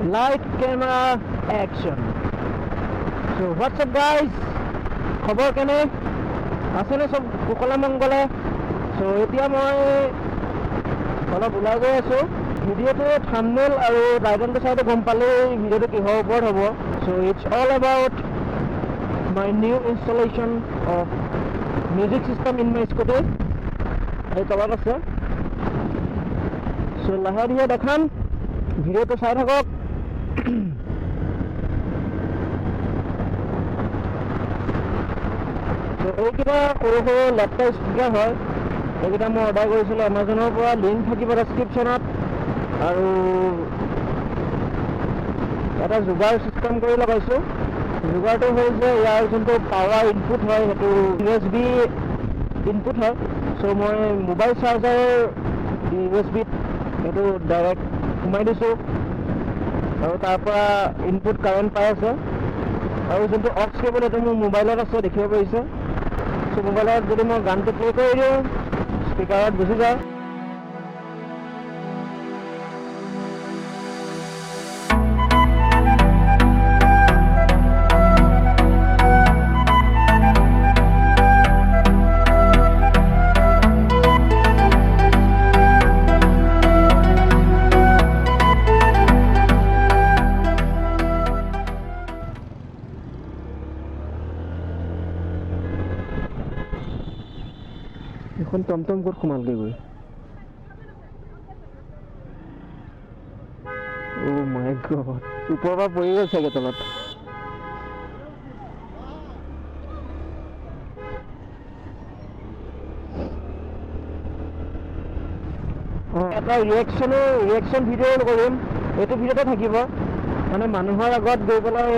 Light, camera, action. So what's up guys? খবৰ কেনে আছেনে সব কুকলা মংগলে? So এতিয়া মই অলপ ওলাই গৈ আছো ভিডিঅ'টো থাম্বনেল আৰু টাইটেলটো চাইতে গম পালে ভিডিঅ'টো কিহৰ ওপৰত হ'ব so it's all about my new installation of music system in my Scooty এই তলত আছে so লাহে ধীৰে দেখাম ভিডিঅ'টো চাই থাকক so এইকেইটা সৰু সৰু লেপটপ স্পিকাৰ হয় এইকেইটা মই অৰ্ডাৰ কৰিছিলোঁ এমাজনৰ পৰা লিংক থাকিব ডেছক্ৰিপশ্যনত আৰু এটা যোগাৰ চিষ্টেম কৰি লগাইছোঁ যোগাৰটো হ'ল যে ইয়াৰ যোনটো পাৱাৰ ইনপুট হয় সেইটো USB ইনপুট হয় চ' মই মোবাইল চাৰ্জাৰৰ USBত সেইটো ডাইৰেক্ট সোমাই দিছোঁ আৰু তাৰ পৰা ইনপুট কাৰেণ্ট পাই আছে আৰু যোনটো অক্স কেবল সেইটো মোৰ মোবাইলত আছে দেখিব পাৰিছে চ' মোবাইলত যদি মই গানটো প্লে কৰি দিওঁ স্পিকাৰত গুচি যায় এখন টমটম ক'ত সোমালগৈ গৈ অ' মাই গড ওপৰৰ পৰা পৰি গ'ল চাগে তলত এটা ৰিয়েকশ্যন ভিডিঅ' কৰিম এইটো ভিডিঅ'তে থাকিব মানে মানুহৰ আগত গৈ পেলাই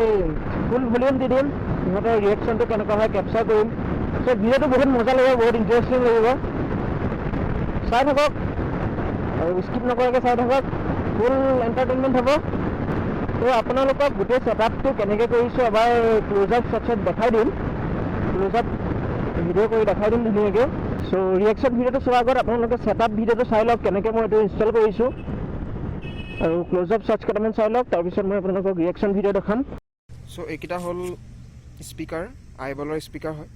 ফুল ভলিউম দি দিম সিহঁতৰ ৰিয়েকশ্যনটো কেনেকুৱা হয় কেপচাৰ কৰিম চ' ভিডিঅ'টো বহুত মজা লাগিব বহুত ইণ্টাৰেষ্টিং লাগিব চাই থাকক আৰু স্কিপ নকৰাকৈ চাই থাকক ফুল এণ্টাৰটেইনমেণ্ট হ'ব ত' আপোনালোকক গোটেই ছেটআপটো কেনেকৈ কৰিছোঁ এবাৰ ক্ল'জ আপ শ্বটত দেখাই দিম ক্ল'জ আপ ভিডিঅ' কৰি দেখাই দিম ধুনীয়াকৈ চ' ৰিয়েকশ্যন ভিডিঅ'টো চোৱাৰ আগত আপোনালোকে ছেটআপ ভিডিঅ'টো চাই লওক কেনেকৈ মই এইটো ইনষ্টল কৰিছোঁ আৰু ক্ল'জ আপ শ্বটছ কেইটামান চাই লওক তাৰপিছত মই আপোনালোকক ৰিয়েকশ্যন ভিডিঅ' দেখাম চ' এইকেইটা হ'ল স্পীকাৰ আইবলৰ স্পীকাৰ হয়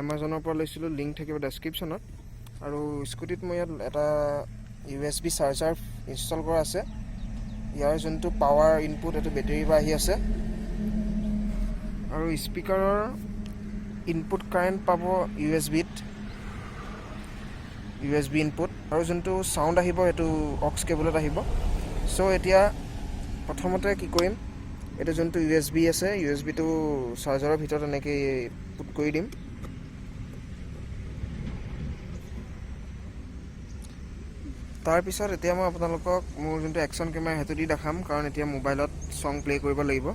এমাজনৰ পৰা লৈছিলোঁ লিংক থাকিব ডেছক্ৰিপশ্যনত আৰু স্কুটিত মই ইয়াত এটা USB চাৰ্জাৰ ইনষ্টল কৰা আছে ইয়াৰ যোনটো পাৱাৰ ইনপুট এইটো বেটেৰীৰ পৰা আহি আছে আৰু স্পীকাৰৰ ইনপুট কাৰেণ্ট পাব USB ইনপুট আৰু যোনটো চাউণ্ড আহিব সেইটো অক্স কেবলত আহিব চ' এতিয়া প্ৰথমতে কি কৰিম এইটো যোনটো USB আছে USBটো চাৰ্জাৰৰ ভিতৰত এনেকৈ পুট কৰি দিম তাৰপিছত এতিয়া মই আপোনালোকক মোৰ যোনটো একশ্যন কেমেৰা সেইটো দি দেখাম কাৰণ এতিয়া মোবাইলত ছং প্লে' কৰিব লাগিব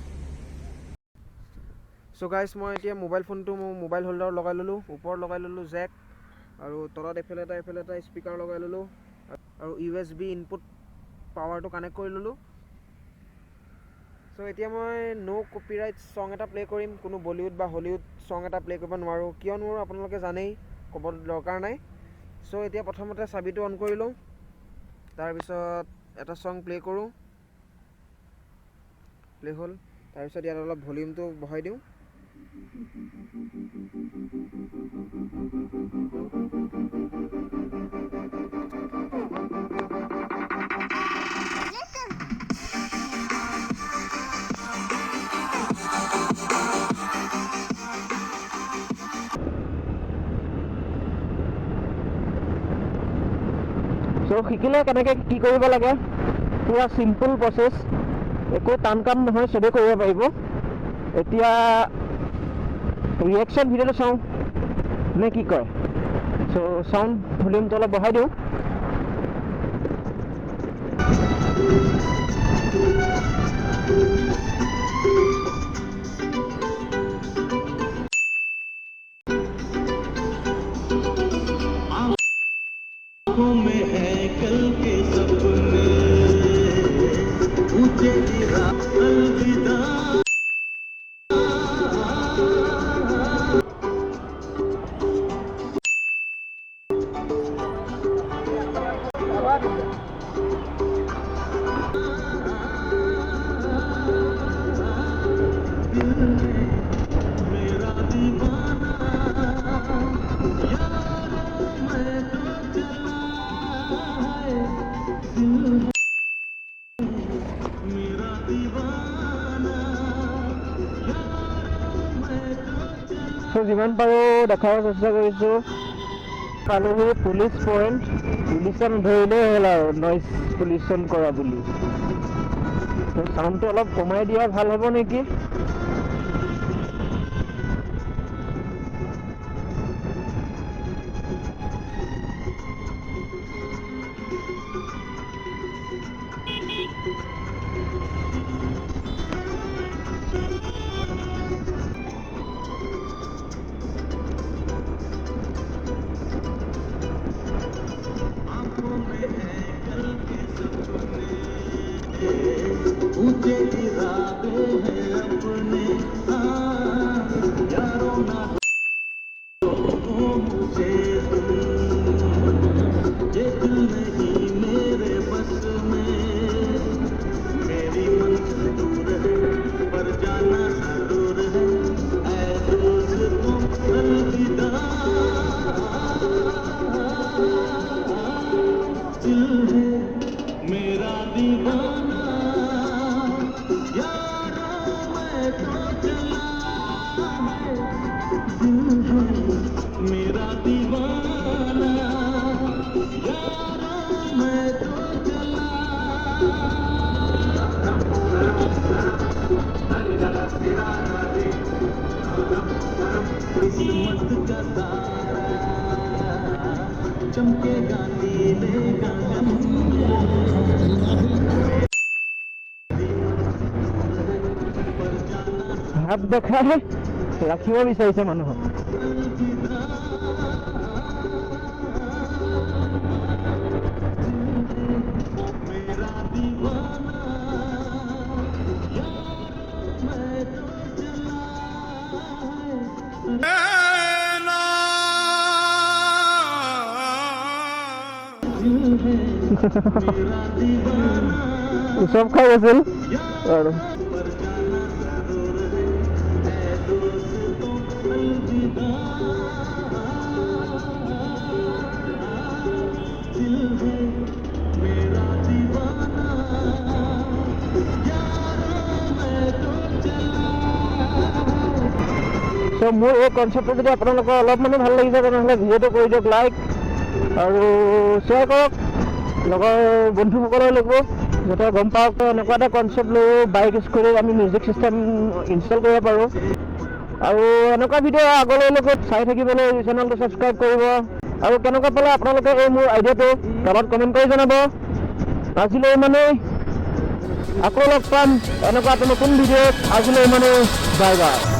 চ' গাইজ মই এতিয়া মোবাইল ফোনটো মোৰ মোবাইল হোল্ডাৰত লগাই ল'লোঁ ওপৰত লগাই ল'লোঁ জেক আৰু তলত এইফালে এটা স্পীকাৰ লগাই ল'লোঁ আৰু USB ইনপুট পাৱাৰটো কানেক্ট কৰি ল'লোঁ চ' এতিয়া মই ন' কপিৰাইট ছং এটা প্লে' কৰিম কোনো বলিউড বা হলিউড ছং এটা প্লে' কৰিব নোৱাৰোঁ কিয় নোৱাৰোঁ আপোনালোকে জানেই ক'ব দৰকাৰ নাই চ' এতিয়া প্ৰথমতে চাবিটো অন কৰি লওঁ তাৰপিছত এটা ছং প্লে' কৰোঁ প্লে' হ'ল তাৰপিছত ইয়াত অলপ ভলিউমটো বঢ়াই দিওঁ চ' শিকিলে কেনেকৈ কি কৰিব লাগে পুৰা চিম্পল প্ৰচেছ একো টান কাম নহয় চবেই কৰিব পাৰিব এতিয়া ৰিয়েকশ্যন ভিডিঅ'টো চাওঁ নে কি কয় চ' চাউণ্ড ভলিউমটো অলপ বঢ়াই দিওঁ में है कल के सपने मुझे अलविदा যিমান পাৰোঁ দেখাব চেষ্টা কৰিছোঁ। পালোহি পুলিচ পইণ্ট, পুলিচে নধৰিলেই হ'ল আৰু নইজ পলিউশ্যন কৰা বুলি। চাউণ্ডটো অলপ কমাই দিয়া ভাল হ'ব নেকি? ऊंचे इरादे हैं अपने यारों ना हो मुझे ये दिल नहीं मेरे बस में मेरी मंजिल दूर है पर जाना जरूर है ऐ दोस्तों अलविदा दिल है मेरा दीवाना मेरा दीवाना यारो मैं तो चला किस्मत का तारा चमकेगा नीले गगन হাত দেখাই ৰাখিব বিচাৰিছে মানুহক। চব খাই আছিল আৰু তো মোৰ এই কনচেপ্টটো যদি আপোনালোকৰ অলপ মানে ভাল লাগিছে তেনেহ'লে ভিডিঅ'টো কৰি দিয়ক লাইক আৰু শ্বেয়াৰ কৰক লগৰ বন্ধুসকলৰ লগত, যাতে গম পাওক এনেকুৱা এটা কনচেপ্ট লৈ বাইক স্কুটিত আমি মিউজিক চিষ্টেম ইনষ্টল কৰিব পাৰোঁ। আৰু এনেকুৱা ভিডিঅ' আগলৈ লগত চাই থাকিবলৈ চেনেলটো ছাবস্ক্ৰাইব কৰিব আৰু কেনেকুৱা পালে আপোনালোকে এই মোৰ আইডিয়াটো তলত কমেণ্ট কৰি জনাব। আজিলৈ মানে আকৌ লগ পাম এনেকুৱা এটা নতুন ভিডিঅ'ত। আজিলৈ মানে বাই বাই।